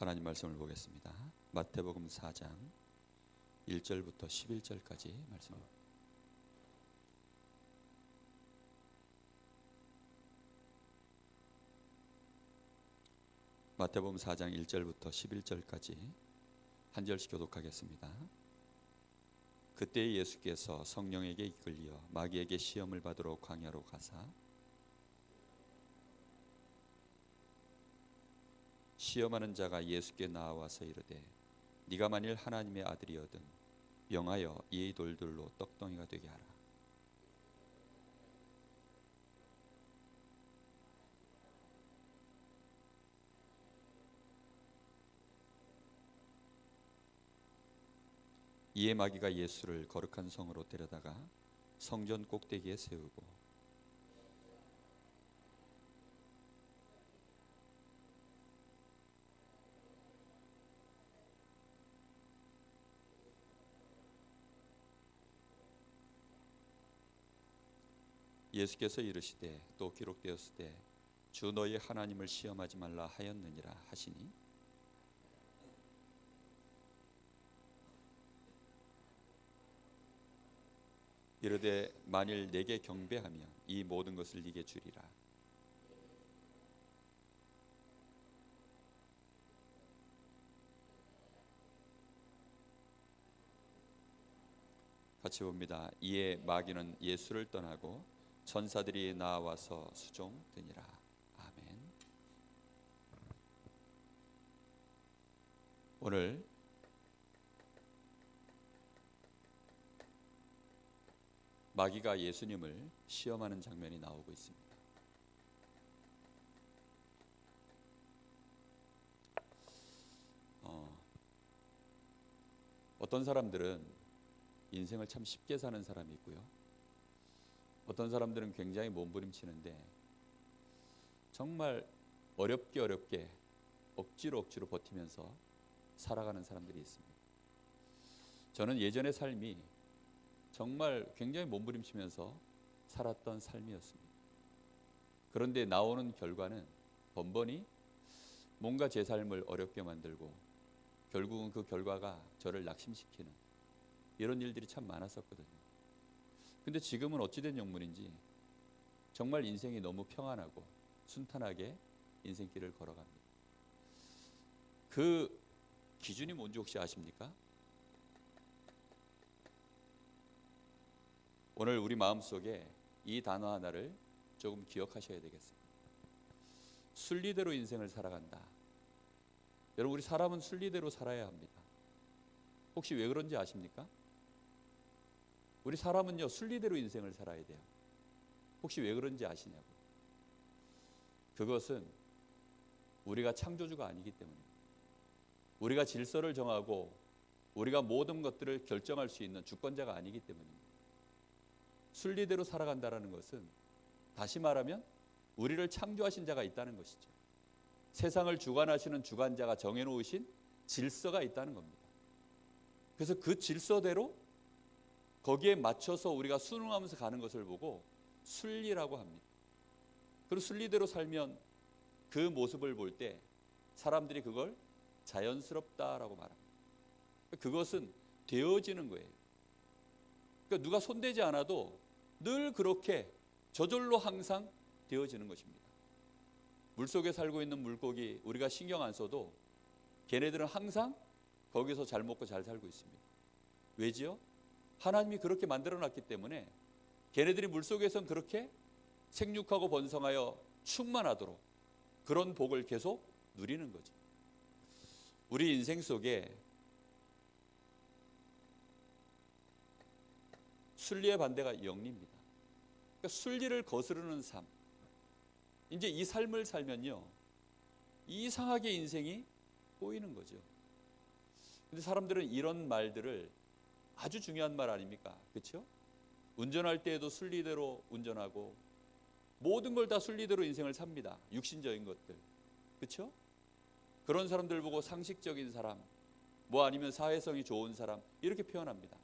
하나님 말씀을 보겠습니다. 마태복음 4장 1절부터 11절까지 말씀입니다. 마태복음 4장 1절부터 11절까지 한 절씩 교독하겠습니다. 그때 예수께서 성령에게 이끌려 마귀에게 시험을 받으러 광야로 가사 시험하는 자가 예수께 나와서 이르되 네가 만일 하나님의 아들이거든 명하여 이 돌들로 떡덩이가 되게 하라. 이에 마귀가 예수를 거룩한 성으로 데려다가 성전 꼭대기에 세우고 예수께서 이르시되 또 기록되었으되 주 너희 하나님을 시험하지 말라 하였느니라 하시니 이르되 만일 내게 경배하면 이 모든 것을 네게 주리라. 같이 봅니다. 이에 마귀는 예수를 떠나고 천사들이 나와서 수종드니라. 아멘. 오늘 마귀가 예수님을 시험하는 장면이 나오고 있습니다. 어떤 사람들은 인생을 참 쉽게 사는 사람이 있고요. 어떤 사람들은 굉장히 몸부림치는데 정말 어렵게 억지로 버티면서 살아가는 사람들이 있습니다. 저는 예전의 삶이 정말 굉장히 몸부림치면서 살았던 삶이었습니다. 그런데 나오는 결과는 번번이 뭔가 제 삶을 어렵게 만들고 결국은 그 결과가 저를 낙심시키는 이런 일들이 참 많았었거든요. 근데 지금은 어찌된 영문인지 정말 인생이 너무 평안하고 순탄하게 인생길을 걸어갑니다. 그 기준이 뭔지 혹시 아십니까? 오늘 우리 마음속에 이 단어 하나를 조금 기억하셔야 되겠습니다. 순리대로 인생을 살아간다. 여러분, 우리 사람은 순리대로 살아야 합니다. 혹시 왜 그런지 아십니까? 우리 사람은요, 순리대로 인생을 살아야 돼요. 혹시 왜 그런지 아시냐고요? 그것은 우리가 창조주가 아니기 때문입니다. 우리가 질서를 정하고 우리가 모든 것들을 결정할 수 있는 주권자가 아니기 때문입니다. 순리대로 살아간다는 것은 다시 말하면 우리를 창조하신 자가 있다는 것이죠. 세상을 주관하시는 주관자가 정해놓으신 질서가 있다는 겁니다. 그래서 그 질서대로 거기에 맞춰서 우리가 순응하면서 가는 것을 보고 순리라고 합니다. 그리고 순리대로 살면 그 모습을 볼 때 사람들이 그걸 자연스럽다라고 말합니다. 그것은 되어지는 거예요. 그러니까 누가 손대지 않아도 늘 그렇게 저절로 항상 되어지는 것입니다. 물속에 살고 있는 물고기 우리가 신경 안 써도 걔네들은 항상 거기서 잘 먹고 잘 살고 있습니다. 왜지요? 하나님이 그렇게 만들어놨기 때문에 걔네들이 물속에선 그렇게 생육하고 번성하여 충만하도록 그런 복을 계속 누리는 거죠. 우리 인생 속에 순리의 반대가 영리입니다. 그러니까 순리를 거스르는 삶. 이제 이 삶을 살면요, 이상하게 인생이 꼬이는 거죠. 근데 사람들은 이런 말들을 아주 중요한 말 아닙니까? 그렇죠? 운전할 때에도 순리대로 운전하고 모든 걸 다 순리대로 인생을 삽니다. 육신적인 것들. 그렇죠? 그런 사람들 보고 상식적인 사람, 뭐 아니면 사회성이 좋은 사람 이렇게 표현합니다.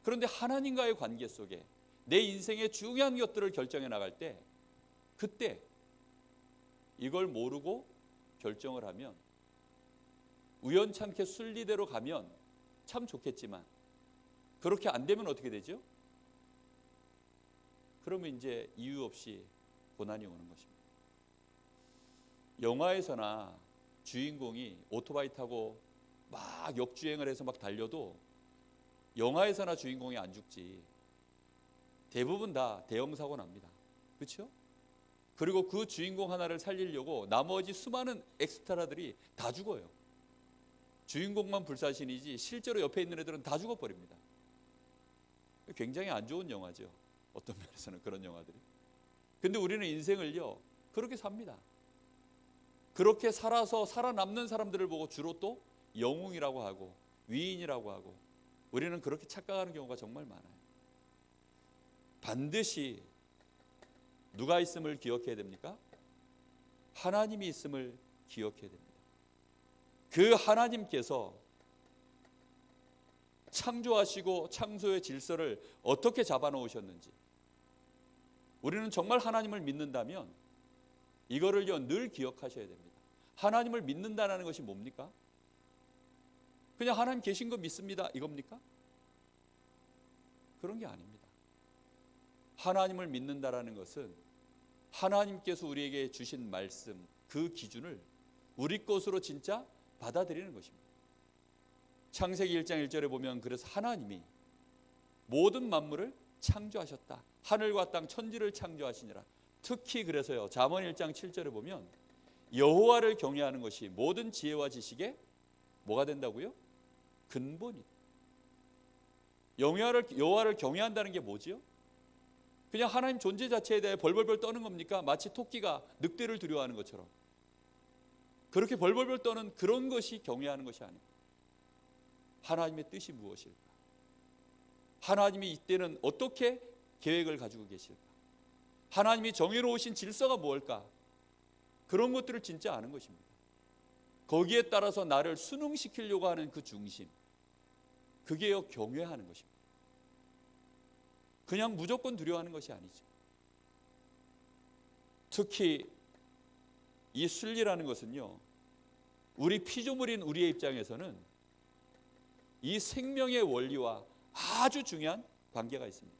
그런데 하나님과의 관계 속에 내 인생의 중요한 것들을 결정해 나갈 때 그때 이걸 모르고 결정을 하면 우연찮게 순리대로 가면 참 좋겠지만 그렇게 안 되면 어떻게 되죠? 그러면 이제 이유 없이 고난이 오는 것입니다. 영화에서나 주인공이 오토바이 타고 막 역주행을 해서 막 달려도 영화에서나 주인공이 안 죽지. 대부분 다 대형 사고 납니다. 그렇죠? 그리고 그 주인공 하나를 살리려고 나머지 수많은 엑스트라들이 다 죽어요. 주인공만 불사신이지 실제로 옆에 있는 애들은 다 죽어버립니다. 굉장히 안 좋은 영화죠. 어떤 면에서는 그런 영화들이. 근데 우리는 인생을요 그렇게 삽니다. 그렇게 살아서 살아남는 사람들을 보고 주로 또 영웅이라고 하고 위인이라고 하고 우리는 그렇게 착각하는 경우가 정말 많아요. 반드시 누가 있음을 기억해야 됩니까? 하나님이 있음을 기억해야 됩니다. 그 하나님께서 창조하시고 창조의 질서를 어떻게 잡아놓으셨는지 우리는 정말 하나님을 믿는다면 이거를요 늘 기억하셔야 됩니다. 하나님을 믿는다는 것이 뭡니까? 그냥 하나님 계신 거 믿습니다 이겁니까? 그런 게 아닙니다. 하나님을 믿는다라는 것은 하나님께서 우리에게 주신 말씀 그 기준을 우리 것으로 진짜 받아들이는 것입니다. 창세기 1장 1절에 보면 그래서 하나님이 모든 만물을 창조하셨다. 하늘과 땅 천지를 창조하시니라. 특히 그래서요 잠언 1장 7절에 보면 여호와를 경외하는 것이 모든 지혜와 지식의 뭐가 된다고요? 근본이다. 여호와를 경외한다는 게 뭐지요? 그냥 하나님 존재 자체에 대해 벌벌벌 떠는 겁니까? 마치 토끼가 늑대를 두려워하는 것처럼 그렇게 벌벌벌 떠는 그런 것이 경외하는 것이 아닙니다. 하나님의 뜻이 무엇일까? 하나님이 이때는 어떻게 계획을 가지고 계실까? 하나님이 정해놓으신 질서가 무엇일까? 그런 것들을 진짜 아는 것입니다. 거기에 따라서 나를 순응시키려고 하는 그 중심, 그게요 경외하는 것입니다. 그냥 무조건 두려워하는 것이 아니죠. 특히 이 순리라는 것은요 우리 피조물인 우리의 입장에서는 이 생명의 원리와 아주 중요한 관계가 있습니다.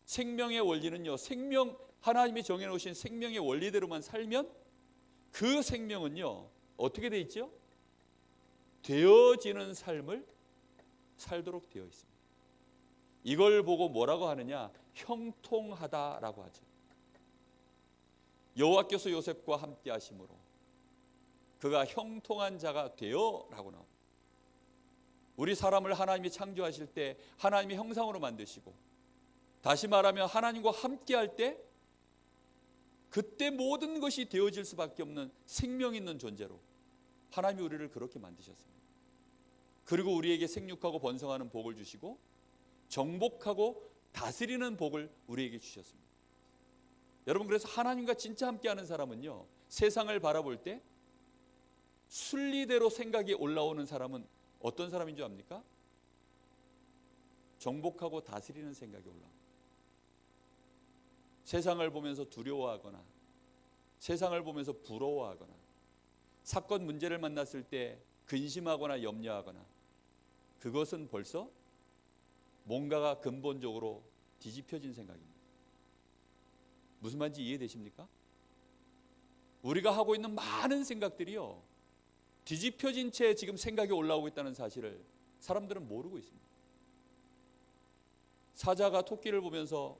생명의 원리는요 하나님이 정해놓으신 생명의 원리대로만 살면 그 생명은요 어떻게 돼 있죠? 되어지는 삶을 살도록 되어 있습니다. 이걸 보고 뭐라고 하느냐? 형통하다라고 하죠. 여호와께서 요셉과 함께 하심으로 그가 형통한 자가 되어라고 나옵니다. 우리 사람을 하나님이 창조하실 때 하나님의 형상으로 만드시고 다시 말하면 하나님과 함께 할 때 그때 모든 것이 되어질 수밖에 없는 생명 있는 존재로 하나님이 우리를 그렇게 만드셨습니다. 그리고 우리에게 생육하고 번성하는 복을 주시고 정복하고 다스리는 복을 우리에게 주셨습니다. 여러분 그래서 하나님과 진짜 함께하는 사람은요 세상을 바라볼 때 순리대로 생각이 올라오는 사람은 어떤 사람인 줄 압니까? 정복하고 다스리는 생각이 올라옵니다. 세상을 보면서 두려워하거나 세상을 보면서 부러워하거나 사건 문제를 만났을 때 근심하거나 염려하거나 그것은 벌써 뭔가가 근본적으로 뒤집혀진 생각입니다. 무슨 말인지 이해되십니까? 우리가 하고 있는 많은 생각들이요 뒤집혀진 채 지금 생각이 올라오고 있다는 사실을 사람들은 모르고 있습니다. 사자가 토끼를 보면서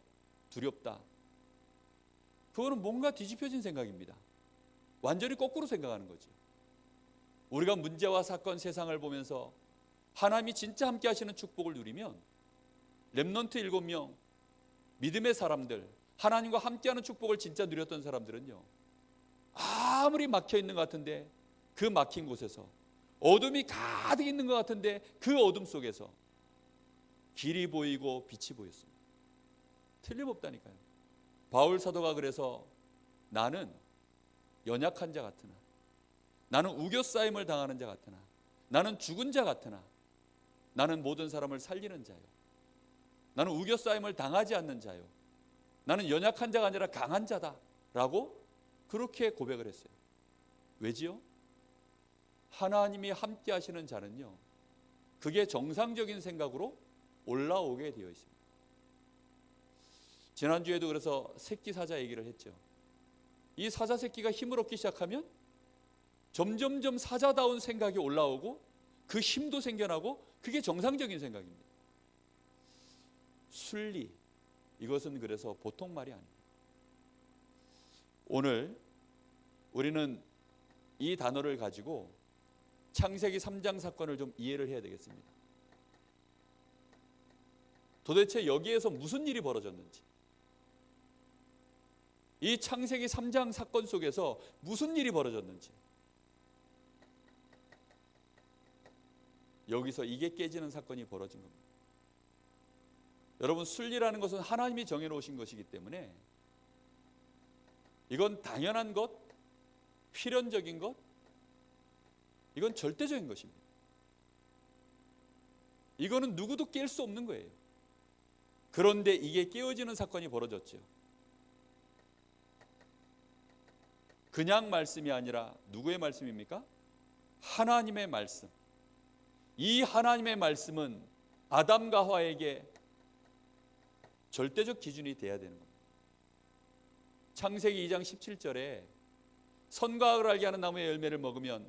두렵다. 그거는 뭔가 뒤집혀진 생각입니다. 완전히 거꾸로 생각하는 거죠. 우리가 문제와 사건 세상을 보면서 하나님이 진짜 함께 하시는 축복을 누리면 렘넌트 7명 믿음의 사람들 하나님과 함께하는 축복을 진짜 누렸던 사람들은요 아무리 막혀 있는 것 같은데 그 막힌 곳에서 어둠이 가득 있는 것 같은데 그 어둠 속에서 길이 보이고 빛이 보였습니다. 틀림없다니까요. 바울 사도가 그래서 나는 연약한 자 같으나 나는 우겨싸임을 당하는 자 같으나 나는 죽은 자 같으나 나는 모든 사람을 살리는 자요. 나는 우겨싸임을 당하지 않는 자요. 나는 연약한 자가 아니라 강한 자다 라고 그렇게 고백을 했어요. 왜지요? 하나님이 함께 하시는 자는요, 그게 정상적인 생각으로 올라오게 되어 있습니다. 지난주에도 그래서 새끼 사자 얘기를 했죠. 이 사자 새끼가 힘을 얻기 시작하면 점점점 사자다운 생각이 올라오고 그 힘도 생겨나고 그게 정상적인 생각입니다. 순리, 이것은 그래서 보통 말이 아닙니다. 오늘 우리는 이 단어를 가지고 창세기 3장 사건을 좀 이해를 해야 되겠습니다. 도대체 여기에서 무슨 일이 벌어졌는지, 이 창세기 3장 사건 속에서 무슨 일이 벌어졌는지, 여기서 이게 깨지는 사건이 벌어진 겁니다. 여러분, 순리라는 것은 하나님이 정해놓으신 것이기 때문에 이건 당연한 것, 필연적인 것, 이건 절대적인 것입니다. 이거는 누구도 깰 수 없는 거예요. 그런데 이게 깨어지는 사건이 벌어졌죠. 그냥 말씀이 아니라 누구의 말씀입니까? 하나님의 말씀. 이 하나님의 말씀은 아담과 하와에게 절대적 기준이 돼야 되는 겁니다. 창세기 2장 17절에 선과 악을 알게 하는 나무의 열매를 먹으면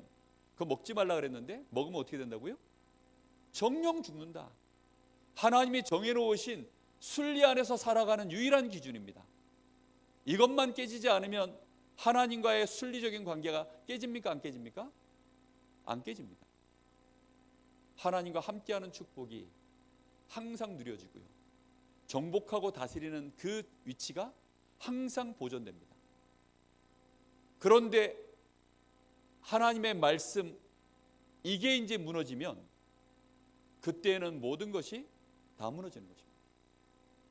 그거 먹지 말라 그랬는데 먹으면 어떻게 된다고요? 정령 죽는다. 하나님이 정해놓으신 순리 안에서 살아가는 유일한 기준입니다. 이것만 깨지지 않으면 하나님과의 순리적인 관계가 깨집니까? 안 깨집니까? 안 깨집니다. 하나님과 함께하는 축복이 항상 누려지고요, 정복하고 다스리는 그 위치가 항상 보존됩니다. 그런데 하나님의 말씀, 이게 이제 무너지면 그때는 모든 것이 다 무너지는 것입니다.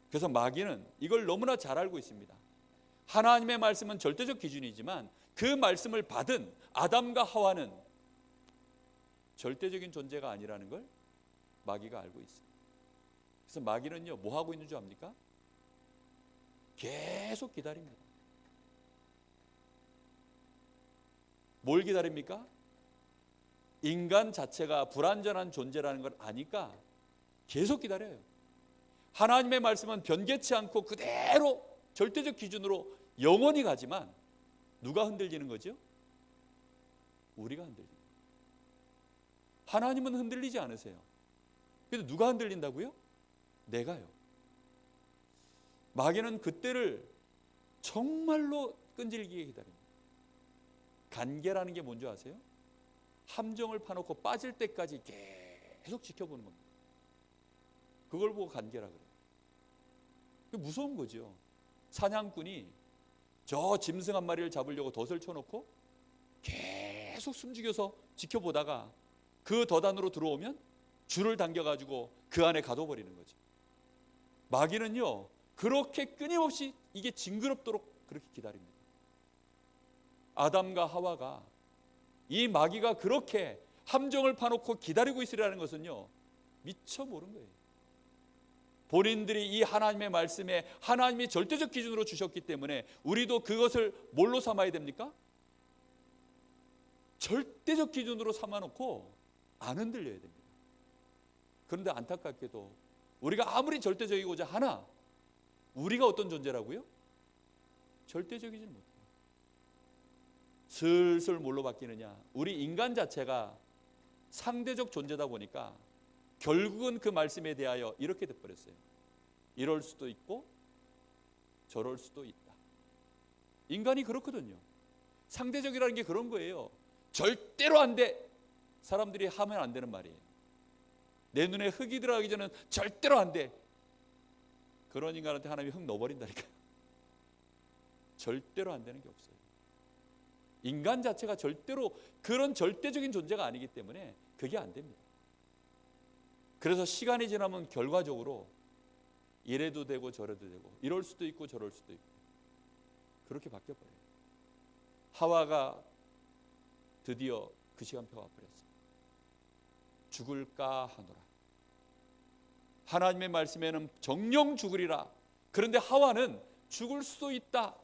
그래서 마귀는 이걸 너무나 잘 알고 있습니다. 하나님의 말씀은 절대적 기준이지만 그 말씀을 받은 아담과 하와는 절대적인 존재가 아니라는 걸 마귀가 알고 있습니다. 그래서 마귀는요, 뭐 하고 있는 줄 압니까? 계속 기다립니다. 뭘 기다립니까? 인간 자체가 불완전한 존재라는 걸 아니까 계속 기다려요. 하나님의 말씀은 변개치 않고 그대로 절대적 기준으로 영원히 가지만 누가 흔들리는 거죠? 우리가 흔들립니다. 하나님은 흔들리지 않으세요. 그런데 누가 흔들린다고요? 내가요. 마귀는 그때를 정말로 끈질기게 기다립니다. 간계라는 게 뭔지 아세요? 함정을 파놓고 빠질 때까지 계속 지켜보는 겁니다. 그걸 보고 간계라 그래요. 무서운 거죠. 사냥꾼이 저 짐승 한 마리를 잡으려고 덫을 쳐놓고 계속 숨죽여서 지켜보다가 그 덫 안으로 들어오면 줄을 당겨가지고 그 안에 가둬버리는 거죠. 마귀는요, 그렇게 끊임없이 이게 징그럽도록 그렇게 기다립니다. 아담과 하와가 이 마귀가 그렇게 함정을 파놓고 기다리고 있으라는 것은요, 미처 모른 거예요. 본인들이 이 하나님의 말씀에 하나님이 절대적 기준으로 주셨기 때문에 우리도 그것을 뭘로 삼아야 됩니까? 절대적 기준으로 삼아놓고 안 흔들려야 됩니다. 그런데 안타깝게도 우리가 아무리 절대적이고자 하나 우리가 어떤 존재라고요? 절대적이지 못해요. 슬슬 뭘로 바뀌느냐? 우리 인간 자체가 상대적 존재다 보니까 결국은 그 말씀에 대하여 이렇게 돼버렸어요. 이럴 수도 있고 저럴 수도 있다. 인간이 그렇거든요. 상대적이라는 게 그런 거예요. 절대로 안 돼. 사람들이 하면 안 되는 말이에요. 내 눈에 흙이 들어가기 전에는 절대로 안 돼. 그런 인간한테 하나님이 흙 넣어버린다니까요. 절대로 안 되는 게 없어요. 인간 자체가 절대로 그런 절대적인 존재가 아니기 때문에 그게 안 됩니다. 그래서 시간이 지나면 결과적으로 이래도 되고 저래도 되고 이럴 수도 있고 저럴 수도 있고 그렇게 바뀌어버려요. 하와가 드디어 그 시간표가 와버렸어요. 죽을까 하노라. 하나님의 말씀에는 정령 죽으리라. 그런데 하와는 죽을 수도 있다.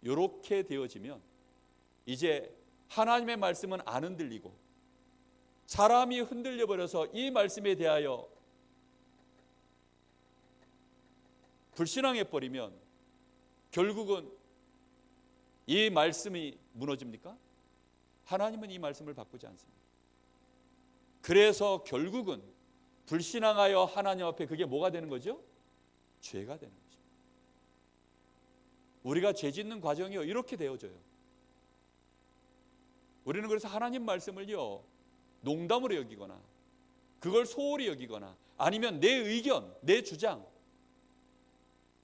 이렇게 되어지면 이제 하나님의 말씀은 안 흔들리고 사람이 흔들려 버려서 이 말씀에 대하여 불신앙해 버리면 결국은 이 말씀이 무너집니까? 하나님은 이 말씀을 바꾸지 않습니다. 그래서 결국은 불신앙하여 하나님 앞에 그게 뭐가 되는 거죠? 죄가 되는 거죠. 우리가 죄 짓는 과정이요, 이렇게 되어져요. 우리는 그래서 하나님 말씀을요, 농담으로 여기거나 그걸 소홀히 여기거나 아니면 내 의견, 내 주장.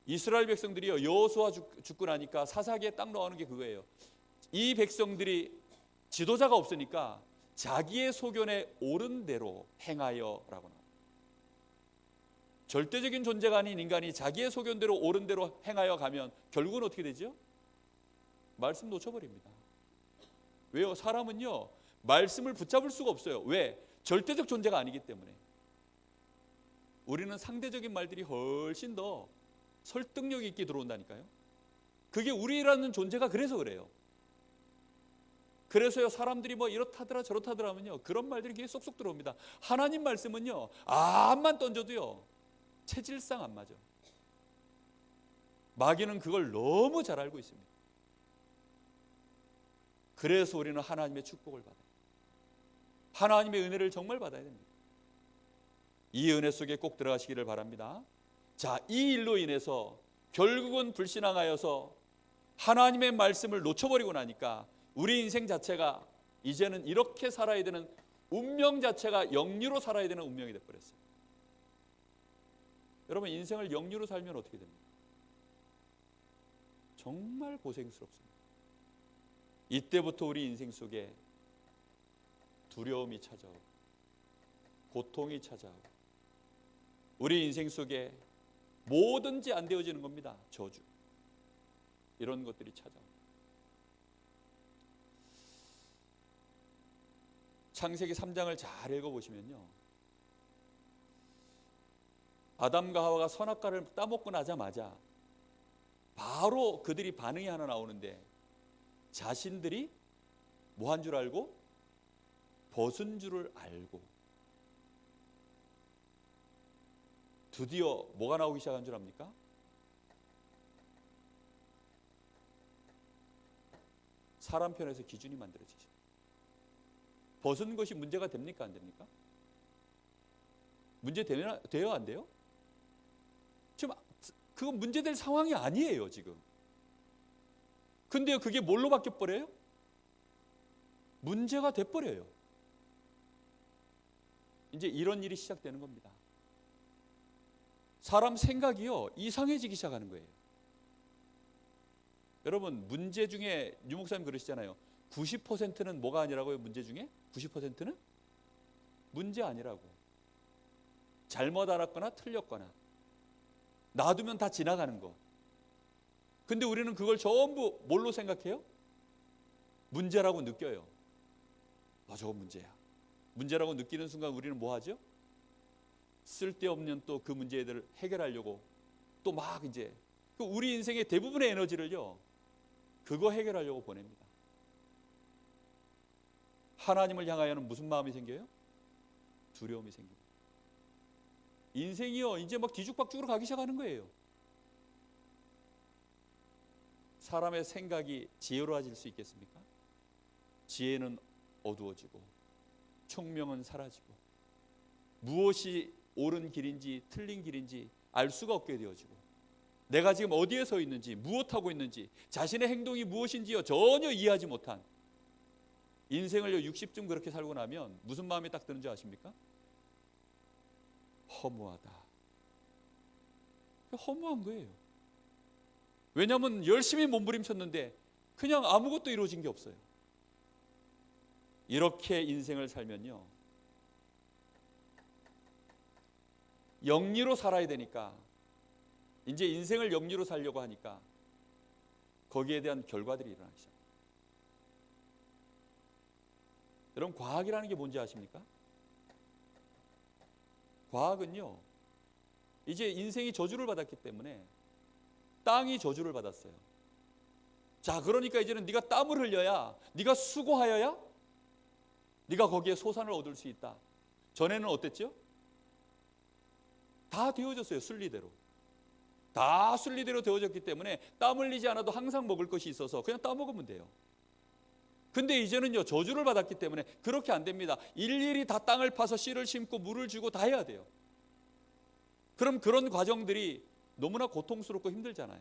이스라엘 백성들이요, 여호수아 죽고 나니까 사사기에 딱 나오는 게 그거예요. 이 백성들이 지도자가 없으니까 자기의 소견에 옳은 대로 행하여라고 나와요. 절대적인 존재가 아닌 인간이 자기의 소견대로 옳은 대로 행하여 가면 결국은 어떻게 되죠? 말씀 놓쳐버립니다. 왜요? 사람은요, 말씀을 붙잡을 수가 없어요. 왜? 절대적 존재가 아니기 때문에. 우리는 상대적인 말들이 훨씬 더 설득력 있게 들어온다니까요. 그게 우리라는 존재가 그래서 그래요. 그래서요, 사람들이 뭐 이렇다더라 저렇다더라 하면요, 그런 말들이 귀에 쏙쏙 들어옵니다. 하나님 말씀은요, 암만 던져도요, 체질상 안 맞아. 마귀는 그걸 너무 잘 알고 있습니다. 그래서 우리는 하나님의 축복을 받아요. 하나님의 은혜를 정말 받아야 됩니다. 이 은혜 속에 꼭 들어가시기를 바랍니다. 자, 이 일로 인해서 결국은 불신앙하여서 하나님의 말씀을 놓쳐버리고 나니까 우리 인생 자체가 이제는 이렇게 살아야 되는 운명 자체가 영리로 살아야 되는 운명이 되어버렸어요. 여러분, 인생을 영리로 살면 어떻게 됩니까? 정말 고생스럽습니다. 이때부터 우리 인생 속에 두려움이 찾아오고 고통이 찾아오고 우리 인생 속에 뭐든지 안 되어지는 겁니다. 저주, 이런 것들이 찾아옵니다. 창세기 3장을 잘 읽어보시면요, 아담과 하와가 선악과를 따먹고 나자마자 바로 그들이 반응이 하나 나오는데, 자신들이 뭐 한 줄 알고? 벗은 줄을 알고. 드디어 뭐가 나오기 시작한 줄 압니까? 사람 편에서 기준이 만들어지죠. 벗은 것이 문제가 됩니까? 안 됩니까? 문제 돼요? 안 돼요? 지금 그건 문제될 상황이 아니에요, 지금. 근데요, 그게 뭘로 바뀌어버려요? 문제가 돼버려요. 이제 이런 일이 시작되는 겁니다. 사람 생각이요, 이상해지기 시작하는 거예요. 여러분, 문제 중에 유 목사님 그러시잖아요. 90%는 뭐가 아니라고요? 문제 중에 90%는 문제 아니라고. 잘못 알았거나 틀렸거나 놔두면 다 지나가는 거. 근데 우리는 그걸 전부 뭘로 생각해요? 문제라고 느껴요. 저거 문제야. 문제라고 느끼는 순간 우리는 뭐 하죠? 쓸데없는 또 그 문제들을 해결하려고 또 막 이제 우리 인생의 대부분의 에너지를요, 그거 해결하려고 보냅니다. 하나님을 향하여는 무슨 마음이 생겨요? 두려움이 생깁니다. 인생이요, 이제 막 뒤죽박죽으로 가기 시작하는 거예요. 사람의 생각이 지혜로워질 수 있겠습니까? 지혜는 어두워지고 총명은 사라지고 무엇이 옳은 길인지 틀린 길인지 알 수가 없게 되어지고 내가 지금 어디에 서 있는지 무엇하고 있는지 자신의 행동이 무엇인지요 전혀 이해하지 못한 인생을 60쯤 그렇게 살고 나면 무슨 마음이 딱 드는지 아십니까? 허무하다. 허무한 거예요. 왜냐하면 열심히 몸부림쳤는데 그냥 아무것도 이루어진 게 없어요. 이렇게 인생을 살면요, 영리로 살아야 되니까, 이제 인생을 영리로 살려고 하니까 거기에 대한 결과들이 일어나기 시작합니다. 여러분, 과학이라는 게 뭔지 아십니까? 과학은요, 이제 인생이 저주를 받았기 때문에 땅이 저주를 받았어요. 자, 그러니까 이제는 네가 땀을 흘려야, 네가 수고하여야 네가 거기에 소산을 얻을 수 있다. 전에는 어땠죠? 다 되어졌어요. 순리대로. 다 순리대로 되어졌기 때문에 땀 흘리지 않아도 항상 먹을 것이 있어서 그냥 따먹으면 돼요. 근데 이제는요, 저주를 받았기 때문에 그렇게 안 됩니다. 일일이 다 땅을 파서 씨를 심고 물을 주고 다 해야 돼요. 그럼 그런 과정들이 너무나 고통스럽고 힘들잖아요.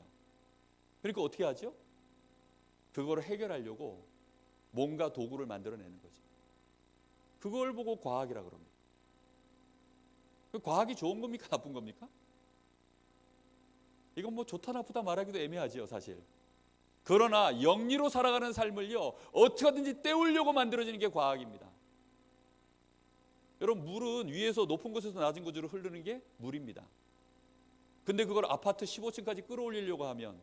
그러니까 어떻게 하죠? 그걸 해결하려고 뭔가 도구를 만들어내는 거죠. 그걸 보고 과학이라 그럽니다. 그 과학이 좋은 겁니까? 나쁜 겁니까? 이건 뭐 좋다 나쁘다 말하기도 애매하지요, 사실. 그러나 영리로 살아가는 삶을요, 어떻게 하든지 때우려고 만들어지는 게 과학입니다. 여러분, 물은 위에서 높은 곳에서 낮은 곳으로 흐르는 게 물입니다. 근데 그걸 아파트 15층까지 끌어올리려고 하면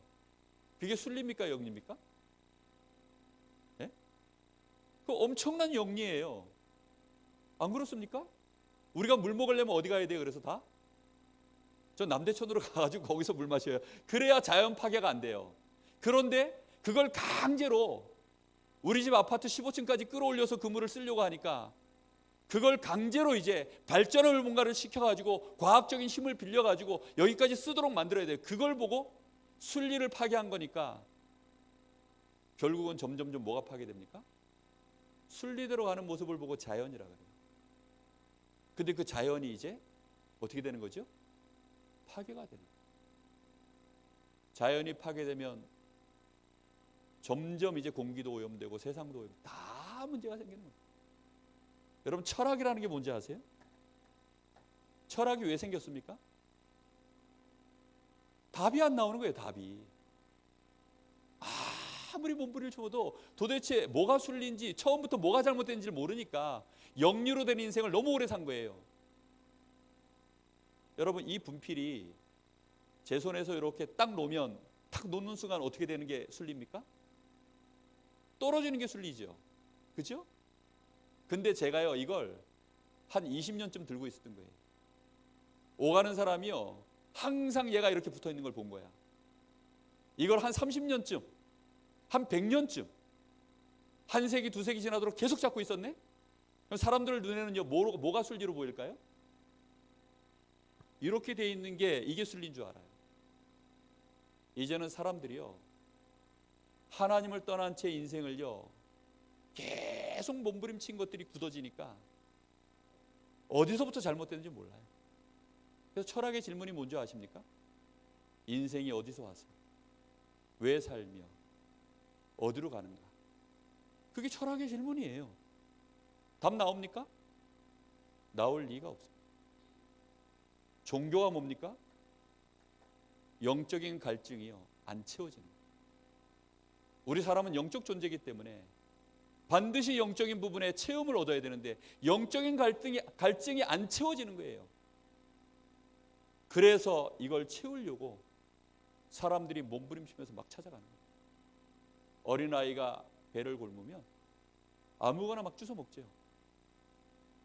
그게 순리입니까? 영리입니까? 네? 그 엄청난 영리예요. 안 그렇습니까? 우리가 물 먹으려면 어디 가야 돼요? 그래서 다? 저 남대천으로 가가지고 거기서 물 마셔요. 그래야 자연 파괴가 안 돼요. 그런데 그걸 강제로 우리 집 아파트 15층까지 끌어올려서 그 물을 쓰려고 하니까 그걸 강제로 이제 발전을 뭔가를 시켜가지고 과학적인 힘을 빌려가지고 여기까지 쓰도록 만들어야 돼요. 그걸 보고 순리를 파괴한 거니까 결국은 점점점 뭐가 파괴됩니까? 순리대로 가는 모습을 보고 자연이라 그래요. 근데 그 자연이 이제 어떻게 되는 거죠? 파괴가 되는 거예요. 자연이 파괴되면 점점 이제 공기도 오염되고 세상도 오염되고 다 문제가 생기는 거예요. 여러분, 철학이라는 게 뭔지 아세요? 철학이 왜 생겼습니까? 답이 안 나오는 거예요. 답이. 아무리 몸부림을 쳐도 도대체 뭐가 순리인지, 처음부터 뭐가 잘못된지를 모르니까 영리로 된 인생을 너무 오래 산 거예요. 여러분, 이 분필이 제 손에서 이렇게 딱 놓으면 탁 놓는 순간 어떻게 되는 게 순리입니까? 떨어지는 게 순리죠. 그죠? 근데 제가요, 이걸 한 20년쯤 들고 있었던 거예요. 오가는 사람이요, 항상 얘가 이렇게 붙어 있는 걸 본 거야. 이걸 한 30년쯤, 한 100년쯤, 한 세기, 두 세기 지나도록 계속 잡고 있었네? 그럼 사람들 눈에는요, 뭐가 순리로 보일까요? 이렇게 돼 있는 게 이게 순리인 줄 알아요. 이제는 사람들이요, 하나님을 떠난 채 인생을요, 계속 몸부림친 것들이 굳어지니까 어디서부터 잘못됐는지 몰라요. 그래서 철학의 질문이 뭔지 아십니까? 인생이 어디서 와서, 왜 살며, 어디로 가는가? 그게 철학의 질문이에요. 답 나옵니까? 나올 리가 없습니다. 종교가 뭡니까? 영적인 갈증이요, 안 채워지는 거예요. 우리 사람은 영적 존재이기 때문에 반드시 영적인 부분에 체험을 얻어야 되는데 영적인 갈증이 안 채워지는 거예요. 그래서 이걸 채우려고 사람들이 몸부림치면서 막 찾아가는 거예요. 어린아이가 배를 곪으면 아무거나 막 주워 먹죠.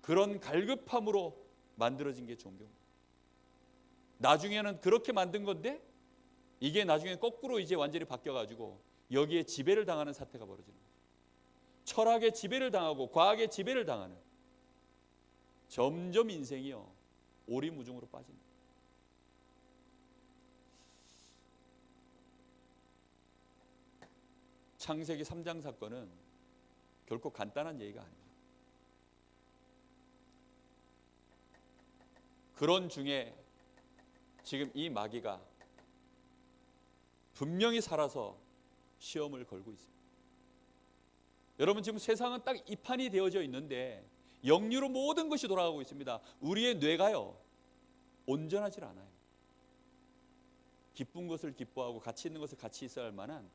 그런 갈급함으로 만들어진 게 종교입니다. 나중에는 그렇게 만든 건데 이게 나중에 거꾸로 이제 완전히 바뀌어가지고 여기에 지배를 당하는 사태가 벌어지는 거예요. 철학의 지배를 당하고 과학의 지배를 당하는, 점점 인생이요, 오리무중으로 빠집니다. 창세기 3장 사건은 결코 간단한 얘기가 아닙니다. 그런 중에 지금 이 마귀가 분명히 살아서 시험을 걸고 있습니다. 여러분, 지금 세상은 딱 이 판이 되어져 있는데 영리로 모든 것이 돌아가고 있습니다. 우리의 뇌가요, 온전하지 않아요. 기쁜 것을 기뻐하고 가치 있는 것을 같이 있어야 할 만한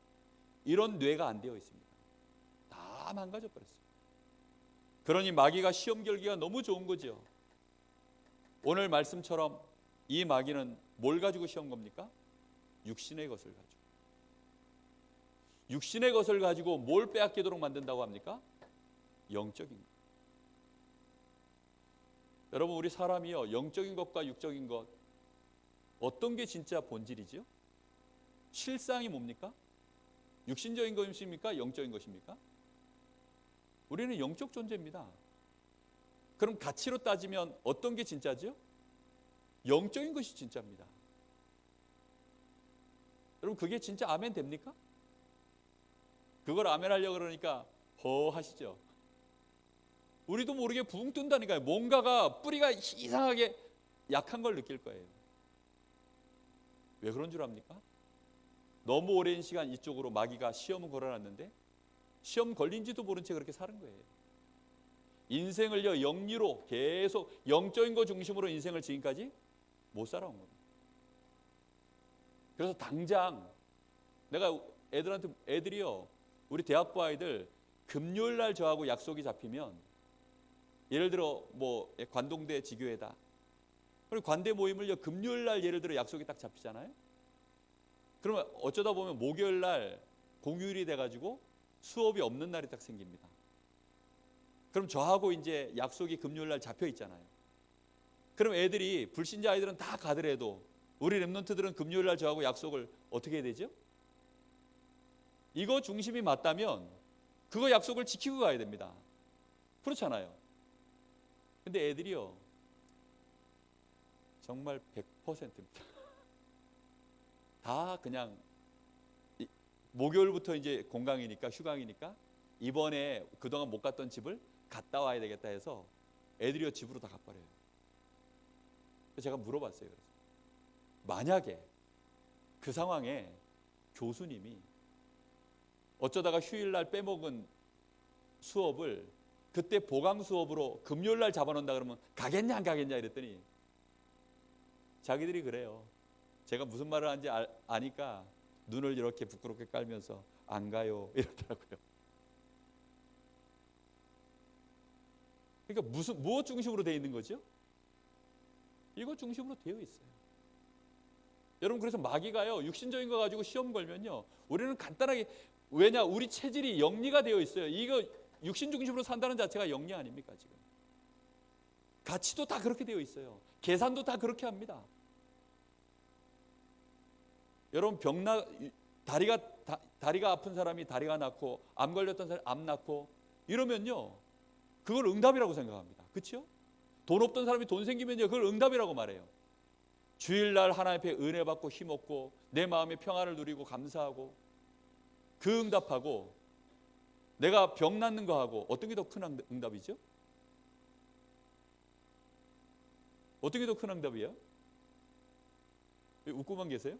이런 뇌가 안 되어 있습니다. 다 망가져 버렸어요. 그러니 마귀가 시험 결기가 너무 좋은 거죠. 오늘 말씀처럼 이 마귀는 뭘 가지고 시험 겁니까? 육신의 것을 가지고. 육신의 것을 가지고 뭘 빼앗기도록 만든다고 합니까? 영적인 것. 여러분, 우리 사람이요, 영적인 것과 육적인 것, 어떤 게 진짜 본질이죠? 실상이 뭡니까? 육신적인 것입니까? 영적인 것입니까? 우리는 영적 존재입니다. 그럼 가치로 따지면 어떤 게 진짜죠? 영적인 것이 진짜입니다. 여러분 그게 진짜 아멘 됩니까? 그걸 아멘 하려고 그러니까 하시죠. 우리도 모르게 붕 뜬다니까요. 뭔가가 뿌리가 이상하게 약한 걸 느낄 거예요. 왜 그런 줄 압니까? 너무 오랜 시간 이쪽으로 마귀가 시험을 걸어놨는데 시험 걸린지도 모른 채 그렇게 사는 거예요. 인생을요 영리로 계속 영적인 거 중심으로 인생을 지금까지 못 살아온 겁니다. 그래서 당장 내가 애들이요 우리 대학부 아이들 금요일 날 저하고 약속이 잡히면 예를 들어 뭐 관동대 지교회다. 그리고 관대 모임을요 금요일 날 예를 들어 약속이 딱 잡히잖아요. 그러면 어쩌다 보면 목요일 날 공휴일이 돼가지고 수업이 없는 날이 딱 생깁니다. 그럼 저하고 이제 약속이 금요일 날 잡혀 있잖아요. 그럼 애들이 불신자 아이들은 다 가더라도 우리 랩런트들은 금요일 날 저하고 약속을 어떻게 해야 되죠? 이거 중심이 맞다면 그거 약속을 지키고 가야 됩니다. 그렇잖아요. 근데 애들이요 정말 100%입니다. 다 그냥 목요일부터 이제 공강이니까 휴강이니까 이번에 그동안 못 갔던 집을 갔다 와야 되겠다 해서 애들이요 집으로 다 가버려요. 제가 물어봤어요. 그래서 만약에 그 상황에 교수님이 어쩌다가 휴일날 빼먹은 수업을 그때 보강 수업으로 금요일날 잡아놓는다 그러면 가겠냐 안 가겠냐 이랬더니 자기들이 그래요. 제가 무슨 말을 하는지 아니까 눈을 이렇게 부끄럽게 깔면서 안 가요 이러더라고요. 그러니까 무엇 중심으로 되어 있는 거죠? 이거 중심으로 되어 있어요. 여러분 그래서 마귀가요 육신적인 거 가지고 시험 걸면요 우리는 간단하게 왜냐 우리 체질이 영리가 되어 있어요. 이거 육신 중심으로 산다는 자체가 영리 아닙니까 지금? 가치도 다 그렇게 되어 있어요. 계산도 다 그렇게 합니다. 여러분 다리가 아픈 사람이 다리가 낫고 암 걸렸던 사람이 암 낫고 이러면요 그걸 응답이라고 생각합니다. 그렇죠? 돈 없던 사람이 돈 생기면요 그걸 응답이라고 말해요. 주일날 하나님 앞에 은혜 받고 힘없고 내 마음에 평안을 누리고 감사하고 그 응답하고 내가 병 낫는 거 하고 어떤 게 더 큰 응답이죠? 어떤 게 더 큰 응답이에요? 웃고만 계세요?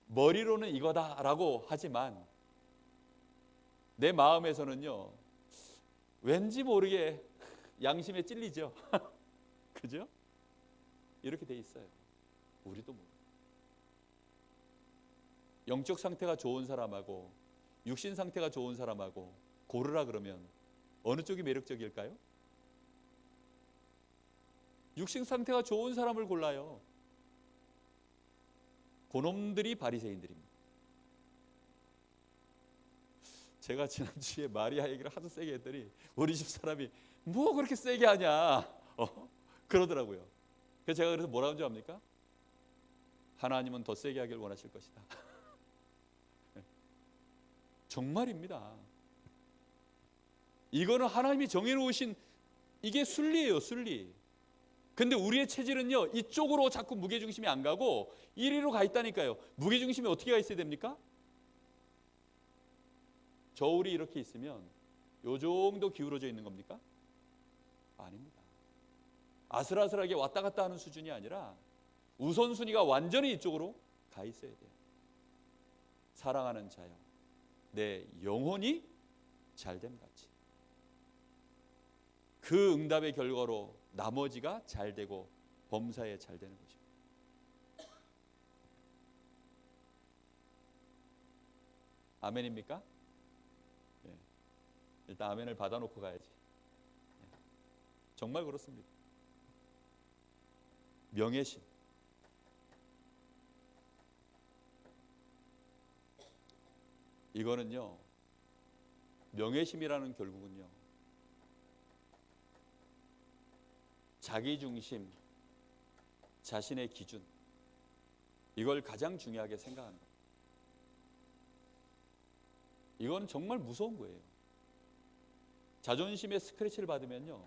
머리로는 이거다라고 하지만 내 마음에서는요 왠지 모르게 양심에 찔리죠. 그죠? 이렇게 돼 있어요. 우리도 모르고. 영적 상태가 좋은 사람하고 육신 상태가 좋은 사람하고 고르라 그러면 어느 쪽이 매력적일까요? 육신 상태가 좋은 사람을 골라요. 그놈들이 바리새인들입니다. 제가 지난주에 마리아 얘기를 하도 세게 했더니 우리 집 사람이 뭐 그렇게 세게 하냐 그러더라고요. 그래서 제가 그래서 뭐라고 줄 압니까? 하나님은 더 세게 하길 원하실 것이다. 정말입니다. 이거는 하나님이 정해놓으신 이게 순리예요, 순리. 근데 우리의 체질은요 이쪽으로 자꾸 무게중심이 안 가고 이리로 가 있다니까요. 무게중심이 어떻게 가 있어야 됩니까? 저울이 이렇게 있으면 요 정도 기울어져 있는 겁니까? 아닙니다. 아슬아슬하게 왔다 갔다 하는 수준이 아니라 우선순위가 완전히 이쪽으로 가 있어야 돼요. 사랑하는 자여 내 영혼이 잘됨 같이. 그 응답의 결과로 나머지가 잘 되고 범사에 잘 되는 것입니다. 아멘입니까? 네. 일단 아멘을 받아놓고 가야지. 네. 정말 그렇습니다. 명예심. 이거는요 명예심이라는 결국은요 자기중심, 자신의 기준 이걸 가장 중요하게 생각하는 거예요. 이건 정말 무서운 거예요. 자존심의 스크래치를 받으면요,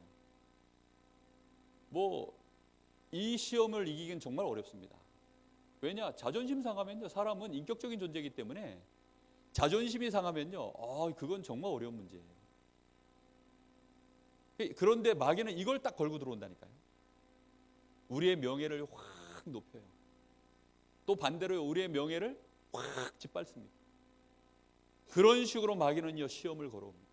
이 시험을 이기긴 정말 어렵습니다. 왜냐? 자존심 상하면요, 사람은 인격적인 존재이기 때문에 자존심이 상하면요, 그건 정말 어려운 문제예요. 그런데 마귀는 이걸 딱 걸고 들어온다니까요. 우리의 명예를 확 높여요. 또 반대로 우리의 명예를 확 짓밟습니다. 그런 식으로 마귀는요, 시험을 걸어옵니다.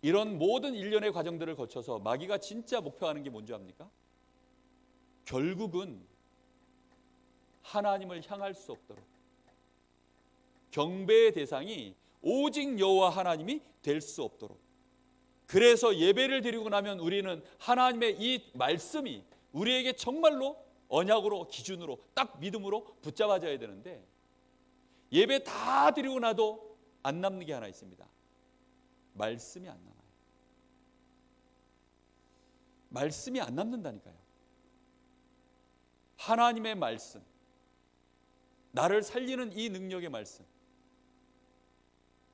이런 모든 일련의 과정들을 거쳐서 마귀가 진짜 목표하는 게 뭔지 압니까? 결국은 하나님을 향할 수 없도록, 경배의 대상이 오직 여호와 하나님이 될 수 없도록. 그래서 예배를 드리고 나면 우리는 하나님의 이 말씀이 우리에게 정말로 언약으로, 기준으로, 딱 믿음으로 붙잡아져야 되는데, 예배 다 드리고 나도 안 남는 게 하나 있습니다. 말씀이 안 남아요. 말씀이 안 남는다니까요. 하나님의 말씀, 나를 살리는 이 능력의 말씀,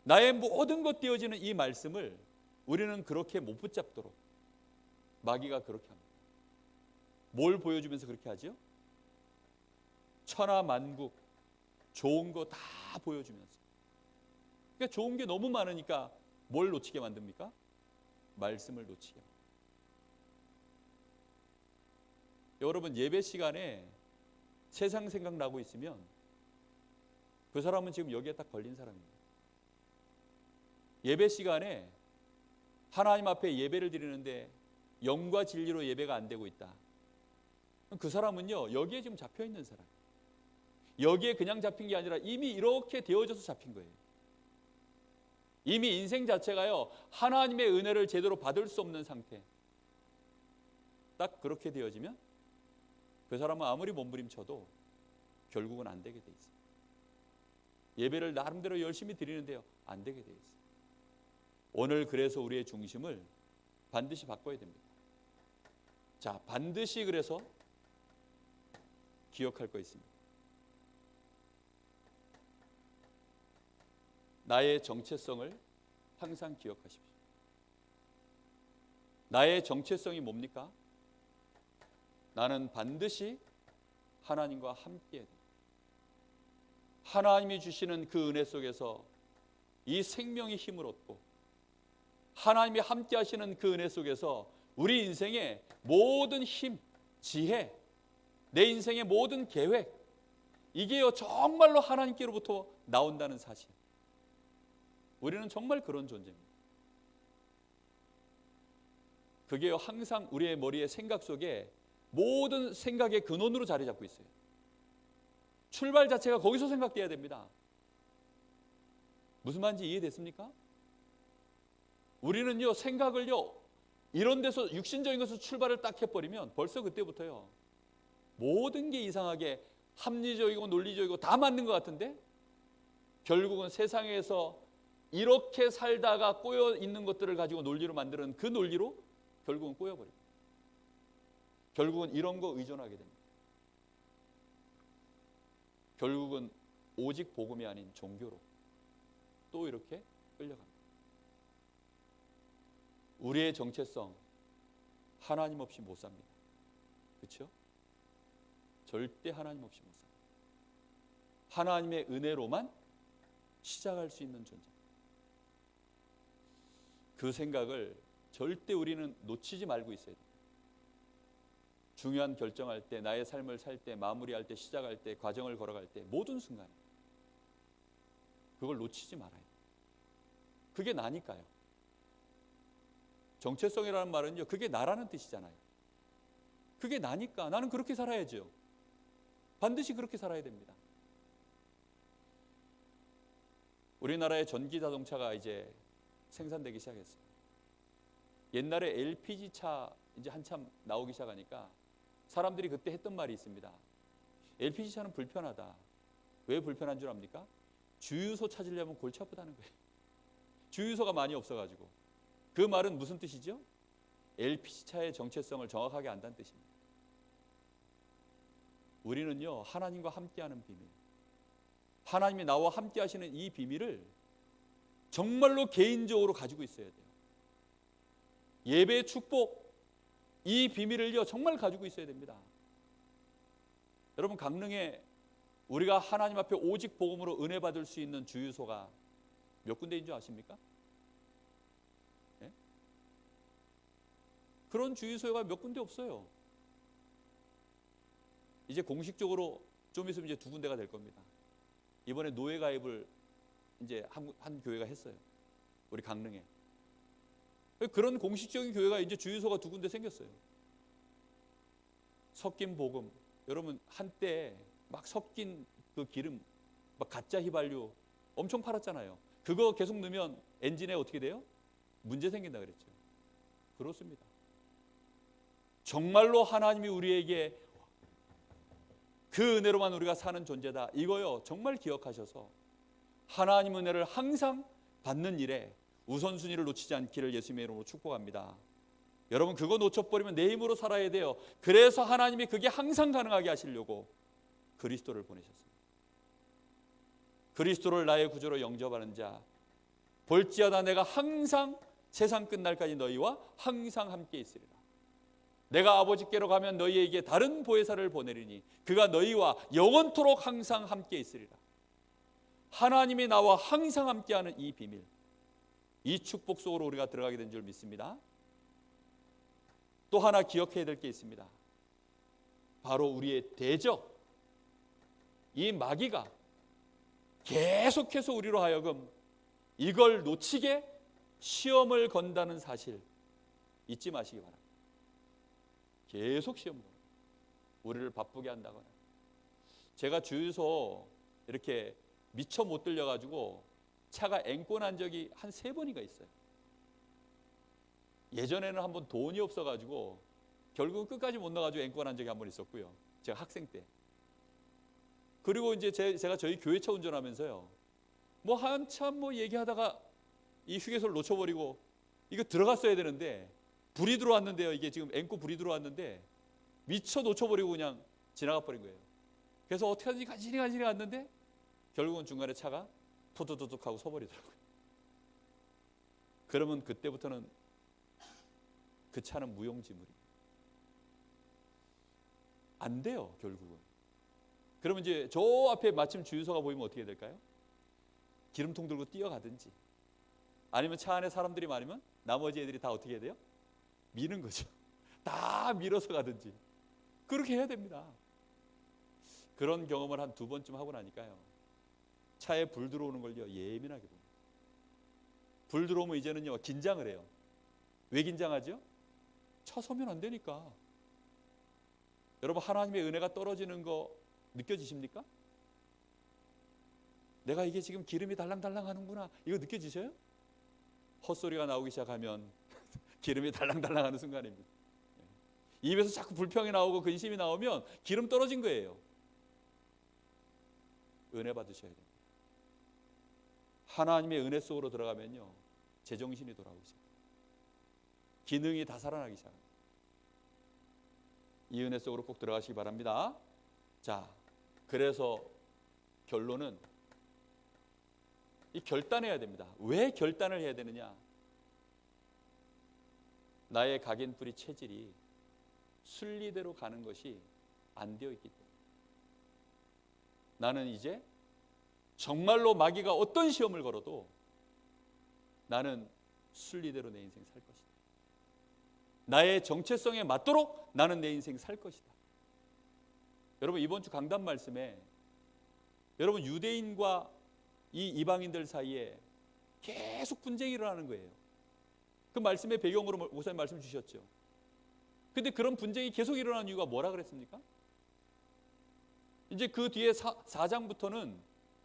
나의 모든 것 되어지는 이 말씀을 우리는 그렇게 못 붙잡도록 마귀가 그렇게 합니다. 뭘 보여주면서 그렇게 하죠? 천하만국 좋은 거 다 보여주면서. 그러니까 좋은 게 너무 많으니까 뭘 놓치게 만듭니까? 말씀을 놓치게 합니다. 여러분, 예배 시간에 세상 생각나고 있으면 그 사람은 지금 여기에 딱 걸린 사람입니다. 예배 시간에 하나님 앞에 예배를 드리는데 영과 진리로 예배가 안 되고 있다. 그 사람은요, 여기에 지금 잡혀 있는 사람. 여기에 그냥 잡힌 게 아니라 이미 이렇게 되어져서 잡힌 거예요. 이미 인생 자체가요, 하나님의 은혜를 제대로 받을 수 없는 상태. 딱 그렇게 되어지면 그 사람은 아무리 몸부림쳐도 결국은 안 되게 돼 있어요. 예배를 나름대로 열심히 드리는데요, 안 되게 돼 있어요. 오늘 그래서 우리의 중심을 반드시 바꿔야 됩니다. 자, 반드시 그래서 기억할 거 있습니다. 나의 정체성을 항상 기억하십시오. 나의 정체성이 뭡니까? 나는 반드시 하나님과 함께 해야 됩니다. 하나님이 주시는 그 은혜 속에서 이 생명의 힘을 얻고, 하나님이 함께 하시는 그 은혜 속에서 우리 인생의 모든 힘, 지혜, 내 인생의 모든 계획, 이게요 정말로 하나님께로부터 나온다는 사실. 우리는 정말 그런 존재입니다. 그게요 항상 우리의 머리의 생각 속에 모든 생각의 근원으로 자리 잡고 있어요. 출발 자체가 거기서 생각돼야 됩니다. 무슨 말인지 이해됐습니까? 우리는요 생각을요 이런 데서 육신적인 것을 출발을 딱 해버리면 벌써 그때부터요 모든 게 이상하게 합리적이고 논리적이고 다 맞는 것 같은데 결국은 세상에서 이렇게 살다가 꼬여 있는 것들을 가지고 논리로 만드는 그 논리로 결국은 꼬여버립니다. 결국은 이런 거 의존하게 됩니다. 결국은 오직 복음이 아닌 종교로 또 이렇게 끌려갑니다. 우리의 정체성 하나님 없이 못 삽니다. 그렇죠? 절대 하나님 없이 못 삽니다. 하나님의 은혜로만 시작할 수 있는 존재. 그 생각을 절대 우리는 놓치지 말고 있어야 됩니다. 중요한 결정할 때, 나의 삶을 살 때, 마무리할 때, 시작할 때, 과정을 걸어갈 때 모든 순간에 그걸 놓치지 말아야 돼요. 그게 나니까요. 정체성이라는 말은요 그게 나라는 뜻이잖아요. 그게 나니까 나는 그렇게 살아야죠. 반드시 그렇게 살아야 됩니다. 우리나라의 전기 자동차가 이제 생산되기 시작했어요. 옛날에 LPG차 이제 한참 나오기 시작하니까 사람들이 그때 했던 말이 있습니다. LPG차는 불편하다. 왜 불편한 줄 압니까? 주유소 찾으려면 골치 아프다는 거예요. 주유소가 많이 없어가지고. 그 말은 무슨 뜻이죠? LPG차의 정체성을 정확하게 안다는 뜻입니다. 우리는요 하나님과 함께하는 비밀, 하나님이 나와 함께 하시는 이 비밀을 정말로 개인적으로 가지고 있어야 돼요. 예배의 축복, 이 비밀을요 정말 가지고 있어야 됩니다. 여러분, 강릉에 우리가 하나님 앞에 오직 복음으로 은혜 받을 수 있는 주유소가 몇 군데인 줄 아십니까? 네? 그런 주유소가 몇 군데 없어요. 이제 공식적으로 좀 있으면 이제 2군데가 될 겁니다. 이번에 노예 가입을 이제 한 교회가 했어요. 우리 강릉에. 그런 공식적인 교회가 이제 주유소가 2군데 생겼어요. 섞인 복음. 여러분, 한때 막 섞인 그 기름, 막 가짜 휘발유 엄청 팔았잖아요. 그거 계속 넣으면 엔진에 어떻게 돼요? 문제 생긴다 그랬죠. 그렇습니다. 정말로 하나님이 우리에게 그 은혜로만 우리가 사는 존재다, 이거요 정말 기억하셔서 하나님 은혜를 항상 받는 일에 우선순위를 놓치지 않기를 예수님의 이름으로 축복합니다. 여러분, 그거 놓쳐버리면 내 힘으로 살아야 돼요. 그래서 하나님이 그게 항상 가능하게 하시려고 그리스도를 보내셨습니다. 그리스도를 나의 구주로 영접하는 자, 볼지어다 내가 항상 세상 끝날까지 너희와 항상 함께 있으리라. 내가 아버지께로 가면 너희에게 다른 보혜사를 보내리니 그가 너희와 영원토록 항상 함께 있으리라. 하나님이 나와 항상 함께하는 이 비밀, 이 축복 속으로 우리가 들어가게 된 줄 믿습니다. 또 하나 기억해야 될 게 있습니다. 바로 우리의 대적, 이 마귀가 계속해서 우리로 하여금 이걸 놓치게 시험을 건다는 사실 잊지 마시기 바랍니다. 계속 시험을 우리를 바쁘게 한다거나. 제가 주유소 이렇게 미처 못 들려가지고 차가 앵꼬 난 적이 한 3번인가 있어요. 예전에는 한번 돈이 없어가지고 결국은 끝까지 못 나가지고 앵꼬 난 적이 한 번 있었고요. 제가 학생 때. 그리고 이제 제가 저희 교회차 운전하면서요, 뭐 한참 뭐 얘기하다가 이 휴게소를 놓쳐버리고 이거 들어갔어야 되는데 불이 들어왔는데요. 이게 지금 앵꼬 불이 들어왔는데 미처 놓쳐버리고 그냥 지나가 버린 거예요. 그래서 어떻게 하든지 간신히 갔는데 결국은 중간에 차가 푸드드득 하고 서버리더라고요. 그러면 그때부터는 그 차는 무용지물이에요. 안 돼요, 결국은. 그러면 이제 저 앞에 마침 주유소가 보이면 어떻게 될까요? 기름통 들고 뛰어가든지, 아니면 차 안에 사람들이 많으면 나머지 애들이 다 어떻게 해야 돼요? 미는 거죠. 다 밀어서 가든지. 그렇게 해야 됩니다. 그런 경험을 한 2번쯤 하고 나니까요, 차에 불 들어오는 걸요 예민하게 봅니다. 불 들어오면 이제는요 긴장을 해요. 왜 긴장하죠? 차 서면 안 되니까. 여러분, 하나님의 은혜가 떨어지는 거 느껴지십니까? 내가 이게 지금 기름이 달랑달랑 하는구나, 이거 느껴지셔요? 헛소리가 나오기 시작하면 기름이 달랑달랑 하는 순간입니다. 입에서 자꾸 불평이 나오고 근심이 나오면 기름 떨어진 거예요. 은혜 받으셔야 됩니다. 하나님의 은혜 속으로 들어가면요 제정신이 돌아오기 시작합니다. 기능이 다 살아나기 시작합니다. 이 은혜 속으로 꼭 들어가시기 바랍니다. 자, 그래서 결론은 이 결단해야 됩니다. 왜 결단을 해야 되느냐? 나의 각인뿌리 체질이 순리대로 가는 것이 안 되어 있기 때문에 나는 이제 정말로 마귀가 어떤 시험을 걸어도 나는 순리대로 내 인생 살 것이다. 나의 정체성에 맞도록 나는 내 인생 살 것이다. 여러분, 이번 주 강단 말씀에 여러분 유대인과 이 이방인들 사이에 계속 분쟁이 일어나는 거예요. 그 말씀의 배경으로 목사님 말씀 주셨죠. 근데 그런 분쟁이 계속 일어나는 이유가 뭐라 그랬습니까? 이제 그 뒤에 4장부터는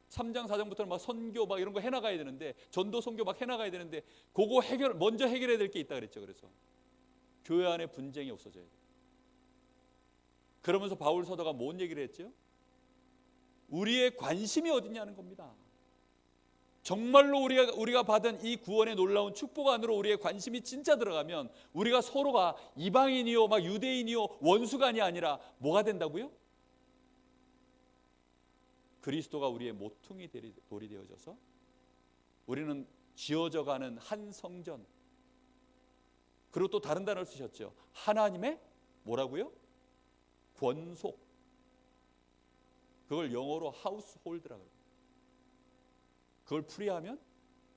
3장 4장부터는 막 선교 막 이런 거 해나가야 되는데, 전도 선교 막 해나가야 되는데 그거 먼저 해결해야 될 게 있다 그랬죠. 그래서 교회 안에 분쟁이 없어져야 돼요. 그러면서 바울 사도가 뭔 얘기를 했죠? 우리의 관심이 어디냐는 겁니다. 정말로 우리가 받은 이 구원의 놀라운 축복 안으로 우리의 관심이 진짜 들어가면 우리가 서로가 이방인이요 막 유대인이요 원수간이 아니라 뭐가 된다고요? 그리스도가 우리의 모퉁이 돌이 되어져서 우리는 지어져가는 한 성전, 그리고 또 다른 단어를 쓰셨죠. 하나님의 뭐라고요? 권속. 그걸 영어로 하우스홀드라고 해요. 그걸 풀이하면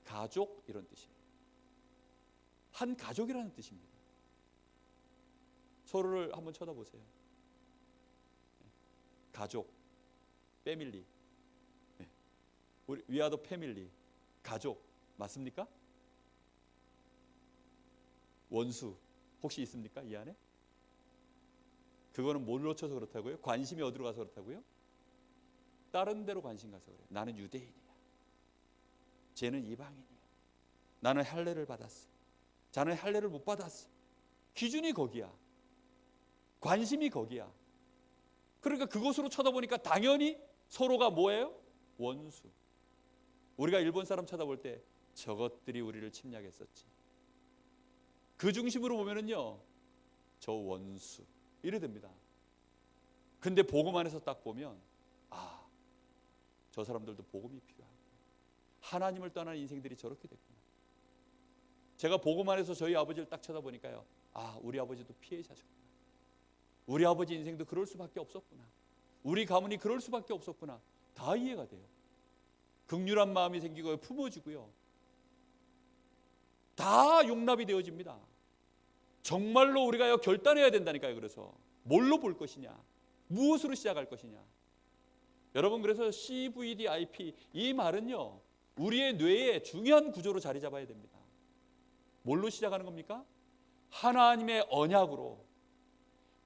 가족 이런 뜻이에요. 한 가족이라는 뜻입니다. 서로를 한번 쳐다보세요. 가족, 패밀리. 우리 we are the family. 가족 맞습니까? 원수 혹시 있습니까? 이 안에? 그거는 뭘 놓쳐서 그렇다고요? 관심이 어디로 가서 그렇다고요? 다른 데로 관심 가서 그래요. 나는 유대인이야. 쟤는 이방인이야. 나는 할례를 받았어. 자는 할례를 못 받았어. 기준이 거기야. 관심이 거기야. 그러니까 그곳으로 쳐다보니까 당연히 서로가 뭐예요? 원수. 우리가 일본 사람 쳐다볼 때 저것들이 우리를 침략했었지. 그 중심으로 보면은요, 저 원수 이래 됩니다. 근데 복음 안에서 딱 보면 아, 저 사람들도 복음이 필요하고 하나님을 떠난 인생들이 저렇게 됐구나. 제가 복음 안에서 저희 아버지를 딱 쳐다보니까요, 아, 우리 아버지도 피해자셨구나. 우리 아버지 인생도 그럴 수밖에 없었구나. 우리 가문이 그럴 수밖에 없었구나. 다 이해가 돼요. 긍휼한 마음이 생기고 품어주고요. 다 용납이 되어집니다. 정말로 우리가 결단해야 된다니까요. 그래서 뭘로 볼 것이냐, 무엇으로 시작할 것이냐. 여러분, 그래서 CVDIP 이 말은요, 우리의 뇌의 중요한 구조로 자리 잡아야 됩니다. 뭘로 시작하는 겁니까? 하나님의 언약으로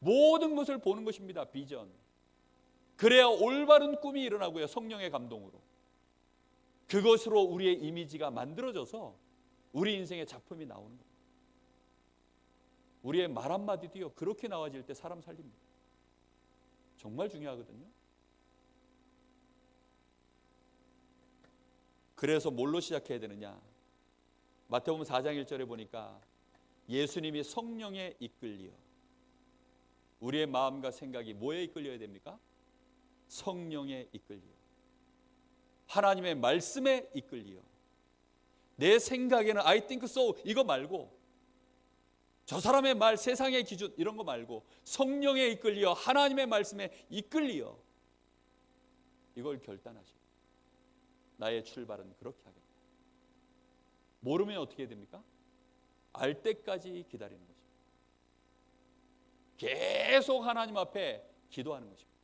모든 것을 보는 것입니다. 비전. 그래야 올바른 꿈이 일어나고요. 성령의 감동으로. 그것으로 우리의 이미지가 만들어져서 우리 인생의 작품이 나오는 겁니다. 우리의 말 한마디도요, 그렇게 나와질 때 사람 살립니다. 정말 중요하거든요. 그래서 뭘로 시작해야 되느냐? 마태복음 4장 1절에 보니까 예수님이 성령에 이끌리어, 우리의 마음과 생각이 뭐에 이끌려야 됩니까? 성령에 이끌리어, 하나님의 말씀에 이끌리어. 내 생각에는 I think so 이거 말고, 저 사람의 말, 세상의 기준 이런 거 말고 성령에 이끌리어, 하나님의 말씀에 이끌리어, 이걸 결단하시고 나의 출발은 그렇게 하겠다. 모르면 어떻게 됩니까? 알 때까지 기다리는 것입니다. 계속 하나님 앞에 기도하는 것입니다.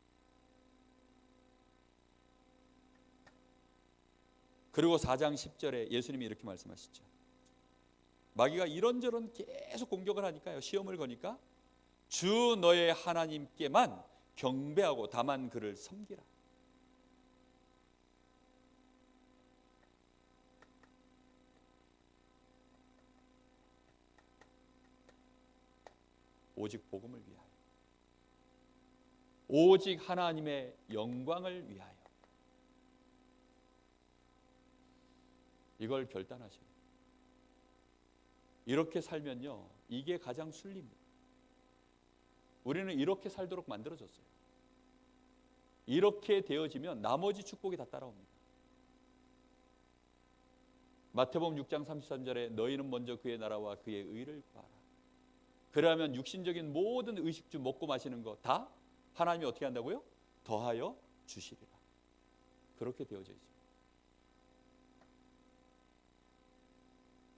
그리고 4장 10절에 예수님이 이렇게 말씀하시죠. 마귀가 이런저런 계속 공격을 하니까요, 시험을 거니까 주 너의 하나님께만 경배하고 다만 그를 섬기라. 오직 복음을 위하여, 오직 하나님의 영광을 위하여. 이걸 결단하셔요. 이렇게 살면요, 이게 가장 순리입니다. 우리는 이렇게 살도록 만들어졌어요. 이렇게 되어지면 나머지 축복이 다 따라옵니다. 마태복음 6장 33절에 너희는 먼저 그의 나라와 그의 의를 구하라. 그러면 육신적인 모든 의식주 먹고 마시는 거 다 하나님이 어떻게 한다고요? 더하여 주시리라. 그렇게 되어져 있습니다.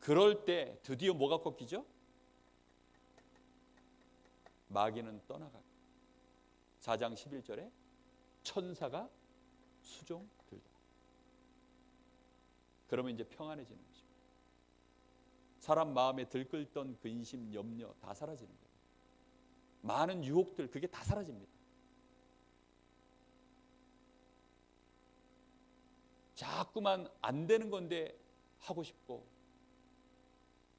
그럴 때 드디어 뭐가 꺾이죠? 마귀는 떠나가고 4장 11절에 천사가 수종 들다. 그러면 이제 평안해지는 것입니다. 사람 마음에 들끓던 근심, 염려 다 사라지는 거예요. 많은 유혹들, 그게 다 사라집니다. 자꾸만 안 되는 건데 하고 싶고,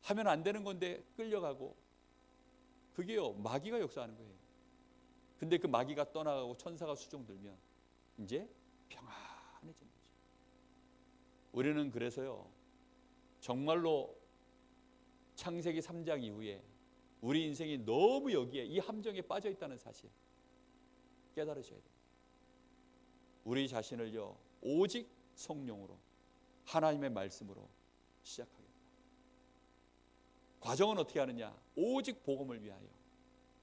하면 안 되는 건데 끌려가고, 그게요, 마귀가 역사하는 거예요. 근데 그 마귀가 떠나가고 천사가 수종 들면 이제 평안해지는 거죠. 우리는 그래서요, 정말로 창세기 3장 이후에 우리 인생이 너무 여기에 이 함정에 빠져 있다는 사실 깨달으셔야 돼요. 우리 자신을요 오직 성령으로 하나님의 말씀으로 시작하겠다. 과정은 어떻게 하느냐? 오직 복음을 위하여,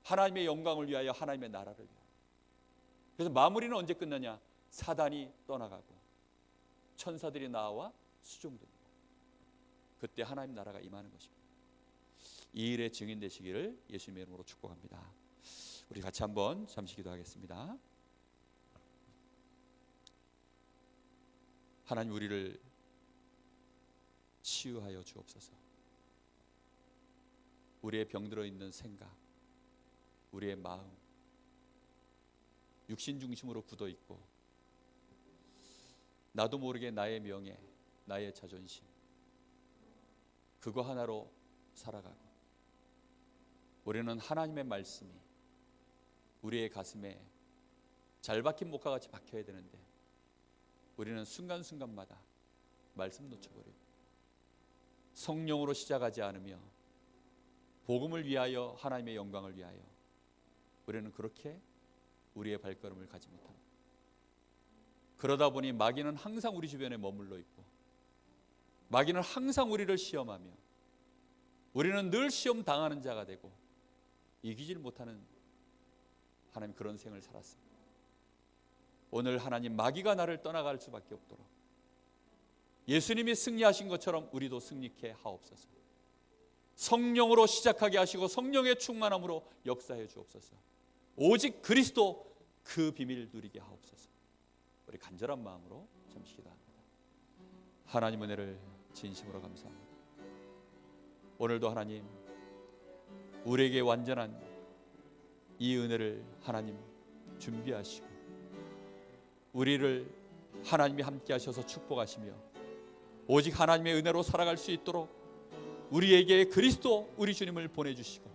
하나님의 영광을 위하여, 하나님의 나라를 위하여. 그래서 마무리는 언제 끝나냐? 사단이 떠나가고 천사들이 나와 수종됩니다. 그때 하나님 나라가 임하는 것입니다. 이 일의 증인 되시기를 예수님의 이름으로 축복합니다. 우리 같이 한번 잠시 기도하겠습니다. 하나님, 우리를 치유하여 주옵소서. 우리의 병들어 있는 생각, 우리의 마음, 육신 중심으로 굳어 있고 나도 모르게 나의 명예, 나의 자존심, 그거 하나로 살아가고, 우리는 하나님의 말씀이 우리의 가슴에 잘 박힌 목과 같이 박혀야 되는데 우리는 순간순간마다 말씀 놓쳐버리고 성령으로 시작하지 않으며 복음을 위하여, 하나님의 영광을 위하여 우리는 그렇게 우리의 발걸음을 가지 못합니다. 그러다 보니 마귀는 항상 우리 주변에 머물러 있고 마귀는 항상 우리를 시험하며 우리는 늘 시험 당하는 자가 되고 이기질 못하는 하나님, 그런 생을 살았습니다. 오늘 하나님, 마귀가 나를 떠나갈 수밖에 없도록 예수님이 승리하신 것처럼 우리도 승리케 하옵소서. 성령으로 시작하게 하시고 성령의 충만함으로 역사해 주옵소서. 오직 그리스도 그 비밀 누리게 하옵소서. 우리 간절한 마음으로 잠시 기도합니다. 하나님, 은혜를 진심으로 감사합니다. 오늘도 하나님, 우리에게 완전한 이 은혜를 하나님 준비하시고 우리를 하나님이 함께 하셔서 축복하시며 오직 하나님의 은혜로 살아갈 수 있도록 우리에게 그리스도 우리 주님을 보내주시고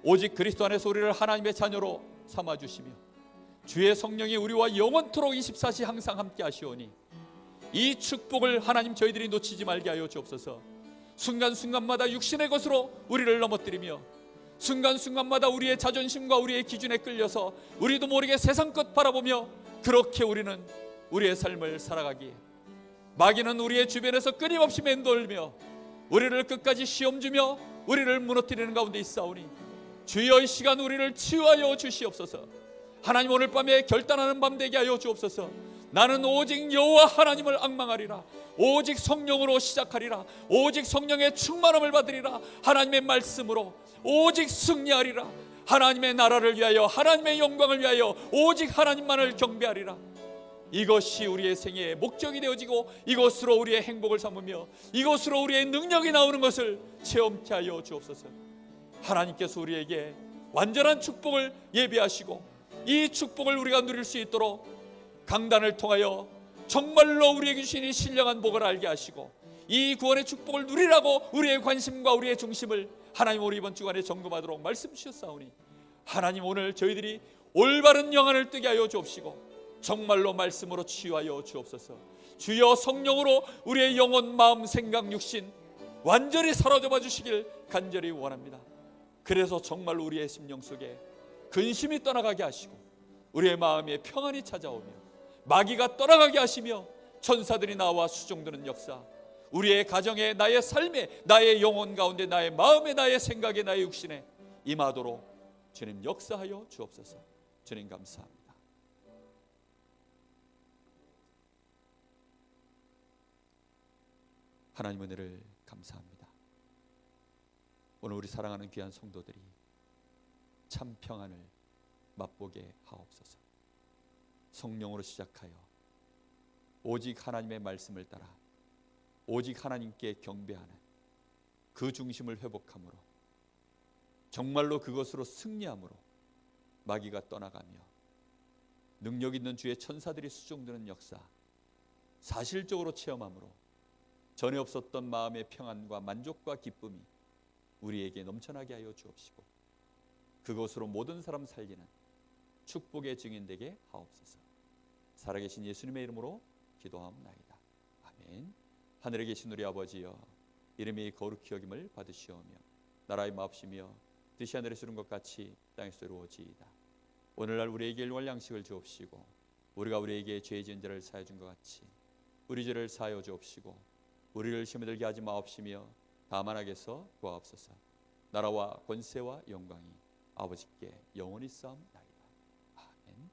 오직 그리스도 안에서 우리를 하나님의 자녀로 삼아주시며 주의 성령이 우리와 영원토록 24시 항상 함께 하시오니 이 축복을 하나님 저희들이 놓치지 말게 하여 주옵소서. 순간순간마다 육신의 것으로 우리를 넘어뜨리며 순간순간마다 우리의 자존심과 우리의 기준에 끌려서 우리도 모르게 세상 것 바라보며 그렇게 우리는 우리의 삶을 살아가기에 마귀는 우리의 주변에서 끊임없이 맴돌며 우리를 끝까지 시험 주며 우리를 무너뜨리는 가운데 있사오니 주여, 이 시간 우리를 치유하여 주시옵소서. 하나님, 오늘 밤에 결단하는 밤 되게 하여 주옵소서. 나는 오직 여호와 하나님을 앙망하리라. 오직 성령으로 시작하리라. 오직 성령의 충만함을 받으리라. 하나님의 말씀으로 오직 승리하리라. 하나님의 나라를 위하여, 하나님의 영광을 위하여 오직 하나님만을 경배하리라. 이것이 우리의 생애의 목적이 되어지고 이것으로 우리의 행복을 삼으며 이것으로 우리의 능력이 나오는 것을 체험케 하여 주옵소서. 하나님께서 우리에게 완전한 축복을 예비하시고 이 축복을 우리가 누릴 수 있도록 강단을 통하여 정말로 우리에게 주시니 신령한 복을 알게 하시고 이 구원의 축복을 누리라고 우리의 관심과 우리의 중심을 하나님, 우리 이번 주간에 점검하도록 말씀 주셨사오니 하나님, 오늘 저희들이 올바른 영안을 뜨게 하여 주옵시고 정말로 말씀으로 치유하여 주옵소서. 주여, 성령으로 우리의 영혼, 마음, 생각, 육신 완전히 사로잡아 주시길 간절히 원합니다. 그래서 정말로 우리의 심령 속에 근심이 떠나가게 하시고 우리의 마음에 평안이 찾아오며 마귀가 떠나가게 하시며 천사들이 나와 수종드는 역사, 우리의 가정에, 나의 삶에, 나의 영혼 가운데, 나의 마음에, 나의 생각에, 나의 육신에 임하도록 주님 역사하여 주옵소서. 주님 감사합니다. 하나님, 은혜를 감사합니다. 오늘 우리 사랑하는 귀한 성도들이 참 평안을 맛보게 하옵소서. 성령으로 시작하여 오직 하나님의 말씀을 따라 오직 하나님께 경배하는 그 중심을 회복함으로 정말로 그것으로 승리함으로 마귀가 떠나가며 능력 있는 주의 천사들이 수종드는 역사 사실적으로 체험함으로 전에 없었던 마음의 평안과 만족과 기쁨이 우리에게 넘쳐나게 하여 주옵시고 그것으로 모든 사람 살리는 축복의 증인 되게 하옵소서. 살아계신 예수님의 이름으로 기도하옵나이다. 아멘. 하늘에 계신 우리 아버지여, 이름이 거룩히 여김을 받으시오며 나라의 마옵시며 뜻이 하늘에서 이룬 것 같이 땅에서 이루어지이다. 오늘날 우리에게 일용할 양식을 주옵시고 우리가 우리에게 죄 지은 자를 사하여 준 것 같이 우리 죄를 사하여 주옵시고 우리를 시험에 들게 하지 마옵시며 다만 악에서 구하옵소서. 나라와 권세와 영광이 아버지께 영원히 싸움나이다. 아멘.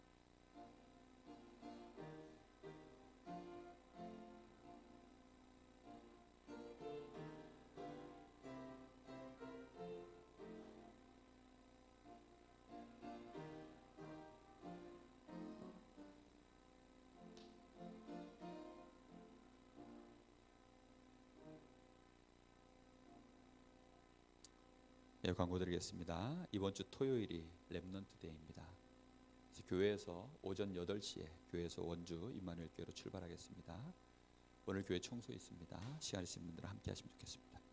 예, 광고 드리겠습니다. 이번 주 토요일이 렘넌트 데이입니다. 교회에서 오전 8시에 교회에서 원주 임마누엘 교회로 출발하겠습니다. 오늘 교회 청소 있습니다. 시간 있으신 분들은 함께 하시면 좋겠습니다.